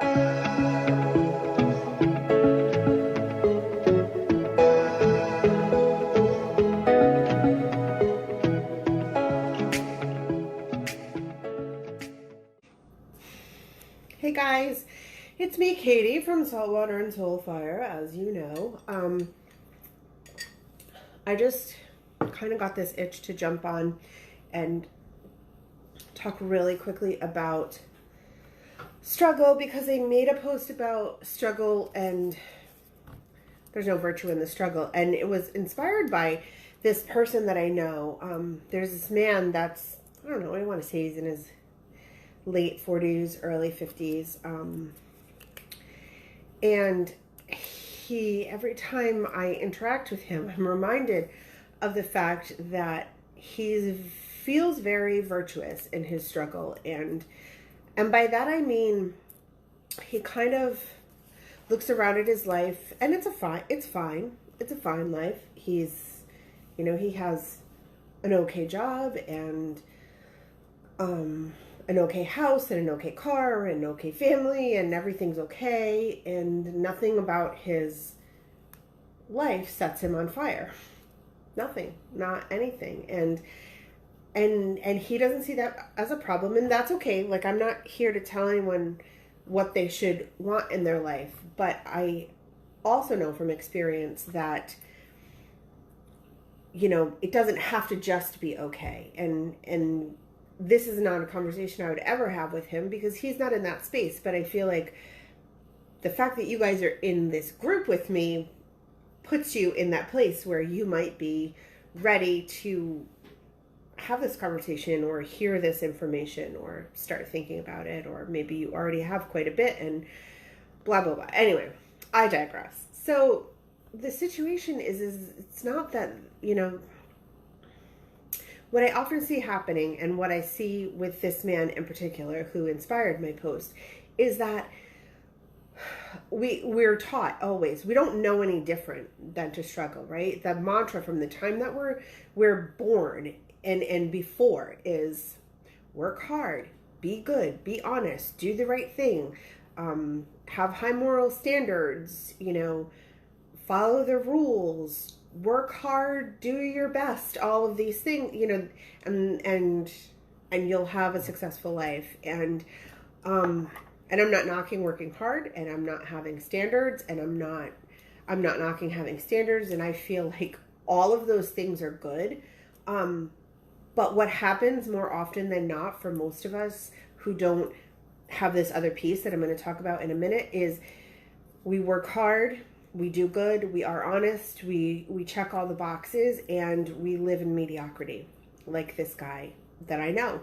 Hey guys, it's me, Katie, from Saltwater and Soulfire, as you know. I just kind of got this itch to jump on and talk really quickly about struggle, because I made a post about struggle and there's no virtue in the struggle. And it was inspired by this person that I know. There's this man that's, I don't know, I want to say he's in his late 40s, early 50s. And he, every time I interact with him, I'm reminded of the fact that he feels very virtuous in his struggle. And by that I mean, he kind of looks around at his life, and it's fine. It's a fine life. He's, you know, he has an okay job and, an okay house and an okay car and an okay family, and everything's okay, and nothing about his life sets him on fire. Nothing, not anything. And he doesn't see that as a problem, and that's okay. Like, I'm not here to tell anyone what they should want in their life, but I also know from experience that, you know, it doesn't have to just be okay. And this is not a conversation I would ever have with him, because he's not in that space. But I feel like the fact that you guys are in this group with me puts you in that place where you might be ready to have this conversation or hear this information or start thinking about it, or maybe you already have quite a bit and blah, blah, blah. Anyway, I digress. So the situation is it's not that, you know, what I often see happening, and what I see with this man in particular who inspired my post, is that we're taught always, we don't know any different than to struggle, right? The mantra from the time that we're born and before is work hard, be good, be honest, do the right thing, have high moral standards, you know, follow the rules, work hard, do your best, all of these things, you know, and you'll have a successful life. And I'm not knocking working hard, and I'm not having standards, and I'm not knocking having standards, and I feel like all of those things are good. But what happens more often than not for most of us who don't have this other piece that I'm going to talk about in a minute is we work hard, we do good, we are honest, we check all the boxes, and we live in mediocrity, like this guy that I know.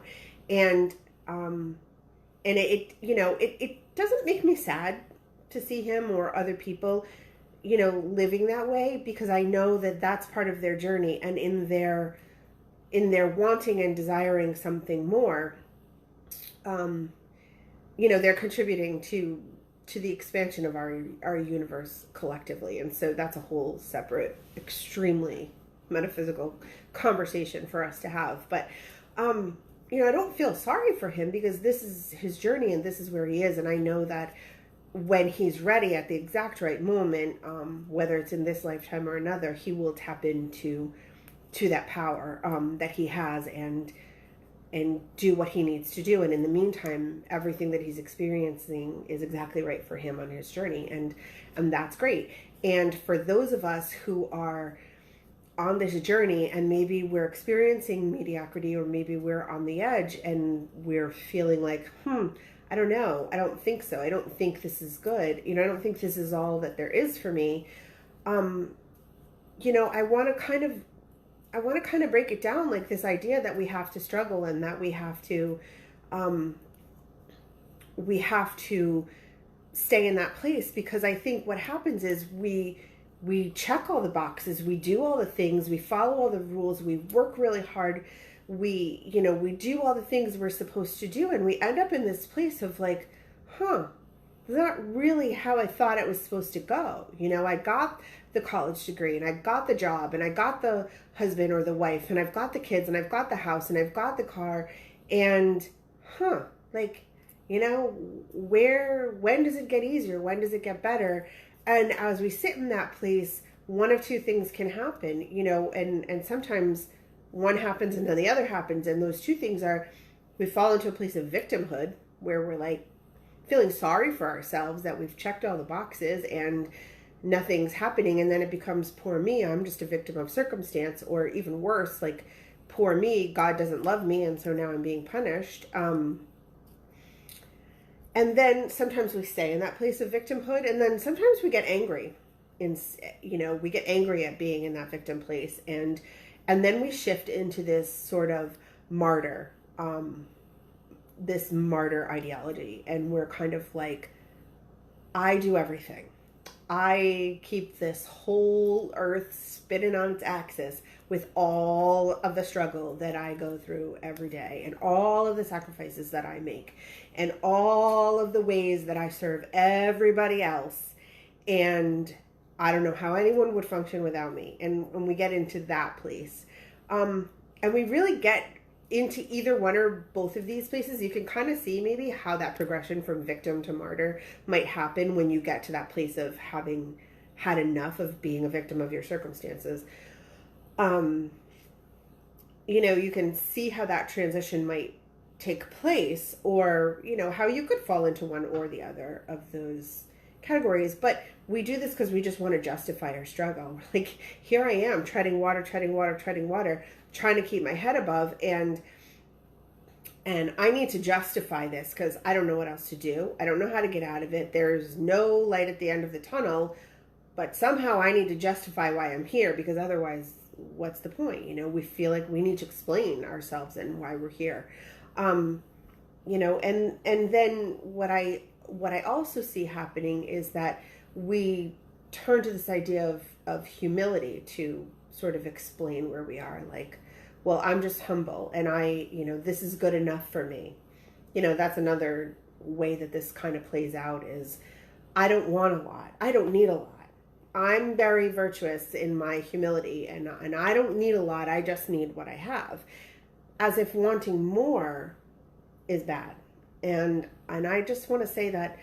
And it you know, it doesn't make me sad to see him or other people, you know, living that way, because I know that that's part of their journey, and in their wanting and desiring something more, you know, they're contributing to the expansion of our universe collectively. And so that's a whole separate, extremely metaphysical conversation for us to have. But, you know, I don't feel sorry for him, because this is his journey and this is where he is. And I know that when he's ready at the exact right moment, whether it's in this lifetime or another, he will tap into that power that he has, and do what he needs to do. And in the meantime, everything that he's experiencing is exactly right for him on his journey. And that's great. And for those of us who are on this journey, and maybe we're experiencing mediocrity, or maybe we're on the edge and we're feeling like, I don't know, I don't think so, I don't think this is good, you know, I don't think this is all that there is for me. You know, I want to kind of break it down, like this idea that we have to struggle, and that we have to stay in that place. Because I think what happens is we check all the boxes, we do all the things, we follow all the rules, we work really hard, we do all the things we're supposed to do, and we end up in this place of like, is that really how I thought it was supposed to go? You know, I got the college degree, and I got the job, and I got the husband or the wife, and I've got the kids, and I've got the house, and I've got the car, and like, You know, when does it get easier? When does it get better? And as we sit in that place, one of two things can happen, you know, and sometimes one happens and then the other happens. And those two things are, we fall into a place of victimhood where we're like feeling sorry for ourselves that we've checked all the boxes and nothing's happening. And then it becomes, poor me, I'm just a victim of circumstance. Or even worse, like, poor me, God doesn't love me, and so now I'm being punished. And then sometimes we stay in that place of victimhood, and then sometimes we get angry. We get angry at being in that victim place, and then we shift into this sort of martyr, this martyr ideology, and we're kind of like, I do everything. I keep this whole earth spinning on its axis with all of the struggle that I go through every day, and all of the sacrifices that I make, and all of the ways that I serve everybody else. And I don't know how anyone would function without me. And when we get into that place, and we really get into either one or both of these places, you can kind of see maybe how that progression from victim to martyr might happen when you get to that place of having had enough of being a victim of your circumstances. You can see how that transition might take place, or, how you could fall into one or the other of those categories. But we do this because we just want to justify our struggle. Like, here I am treading water, trying to keep my head above, and I need to justify this because I don't know what else to do. I don't know how to get out of it. There's no light at the end of the tunnel, but somehow I need to justify why I'm here, because otherwise, what's the point? We feel like we need to explain ourselves and why we're here. And then what I also see happening is that we turn to this idea of humility to sort of explain where we are. Like, well, I'm just humble, and this is good enough for me. That's another way that this kind of plays out is, I don't want a lot. I don't need a lot. I'm very virtuous in my humility, and I don't need a lot. I just need what I have. As if wanting more is bad. And I just want to say that,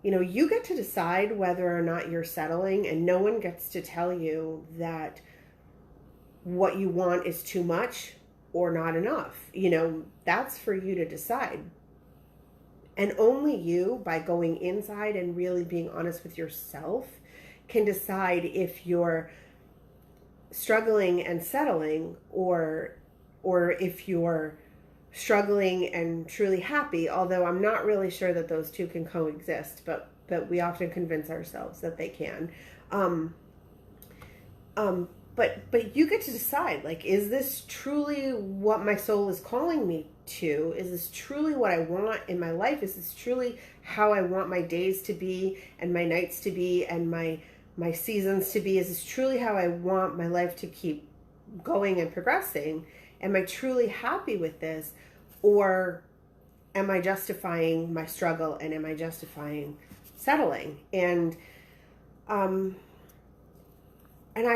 you get to decide whether or not you're settling, and no one gets to tell you that what you want is too much or not enough. That's for you to decide. And only you, by going inside and really being honest with yourself, can decide if you're struggling and settling, or if you're struggling and truly happy. Although I'm not really sure that those two can coexist, but we often convince ourselves that they can. But you get to decide, like, is this truly what my soul is calling me to? Is this truly what I want in my life? Is this truly how I want my days to be, and my nights to be, and my seasons to be? Is this truly how I want my life to keep going and progressing? Am I truly happy with this? Or am I justifying my struggle, and am I justifying settling? And I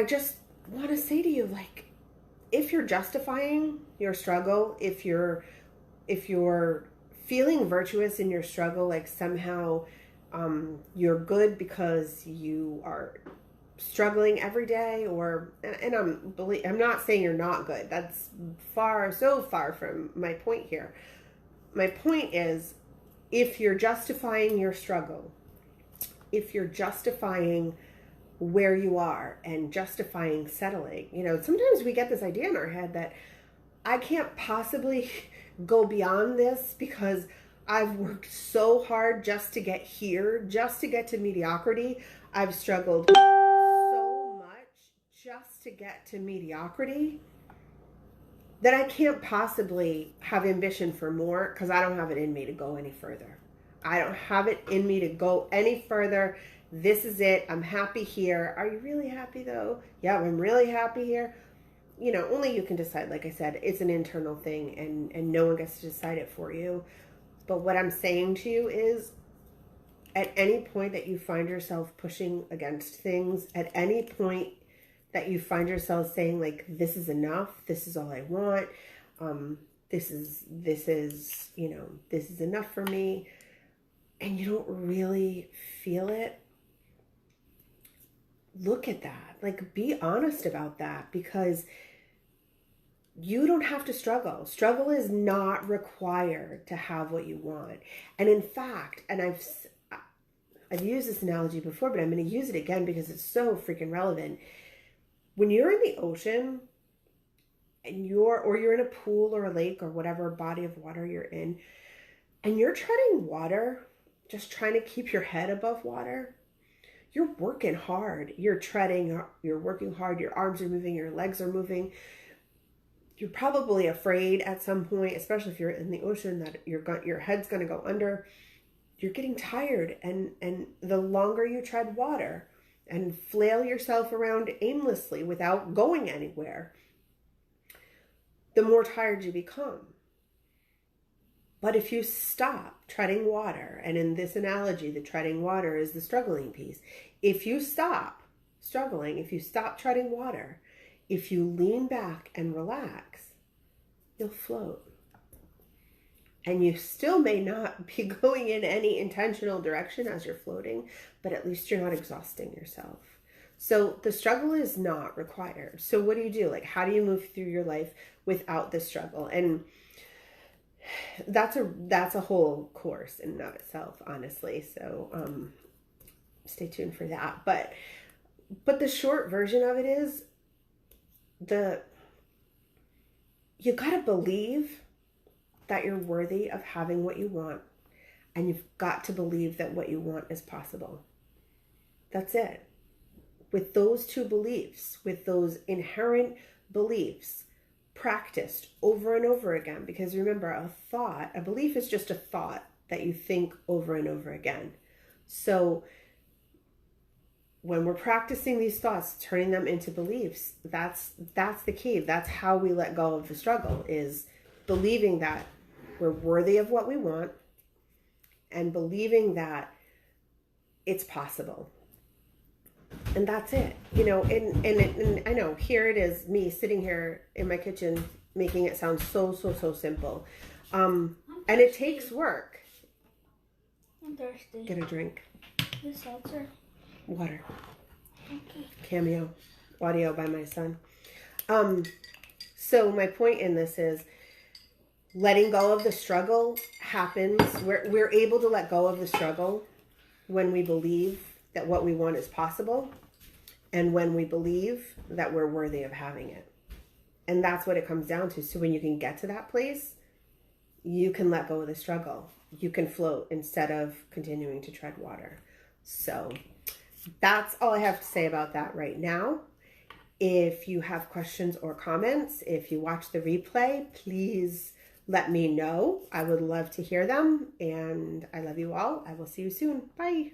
just want to say to you, like, if you're justifying your struggle, if you're feeling virtuous in your struggle, like somehow you're good because you are struggling every day, and I'm not saying you're not good. That's so far from my point here. My point is, if you're justifying your struggle, if you're justifying where you are and justifying settling, sometimes we get this idea in our head that I can't possibly go beyond this because I've worked so hard just to get here, just to get to mediocrity. I've struggled so much just to get to mediocrity that I can't possibly have ambition for more, because I don't have it in me to go any further. I don't have it in me to go any further. This is it. I'm happy here. Are you really happy though? Yeah, I'm really happy here. Only you can decide. Like I said, it's an internal thing, and no one gets to decide it for you. But what I'm saying to you is, at any point that you find yourself pushing against things, at any point that you find yourself saying, like, this is enough, this is all I want, this is enough for me, and you don't really feel it, look at that. Like, be honest about that, because you don't have to struggle. Struggle is not required to have what you want. And in fact, and I've used this analogy before, but I'm going to use it again because it's so freaking relevant. When you're in the ocean and you're in a pool or a lake or whatever body of water you're in, and you're treading water, just trying to keep your head above water, you're working hard. You're treading, you're working hard. Your arms are moving, your legs are moving. You're probably afraid at some point, especially if you're in the ocean, that your head's going to go under. You're getting tired, and the longer you tread water and flail yourself around aimlessly without going anywhere, the more tired you become. But if you stop treading water, and in this analogy, the treading water is the struggling piece. If you stop struggling, if you stop treading water, if you lean back and relax, you'll float. And you still may not be going in any intentional direction as you're floating, but at least you're not exhausting yourself. So the struggle is not required. So what do? Like, how do you move through your life without the struggle? And that's a whole course in and of itself, honestly. So stay tuned for that. But the short version of it is, you gotta believe that you're worthy of having what you want, and you've got to believe that what you want is possible. That's it. With those two beliefs, with those inherent beliefs, practiced over and over again, because remember, a belief is just a thought that you think over and over again. So when we're practicing these thoughts, turning them into beliefs, that's the key. That's how we let go of the struggle, is believing that we're worthy of what we want and believing that it's possible. And that's it, and I know here it is, me sitting here in my kitchen, making it sound so simple. And it takes work. I'm thirsty. Get a drink. The seltzer. Water. Okay. Cameo audio by my son. So my point in this is, letting go of the struggle happens. We're able to let go of the struggle when we believe that what we want is possible, and when we believe that we're worthy of having it. And that's what it comes down to. So when you can get to that place, you can let go of the struggle. You can float instead of continuing to tread water. So that's all I have to say about that right now. If you have questions or comments, if you watch the replay, please let me know. I would love to hear them. And I love you all. I will see you soon. Bye.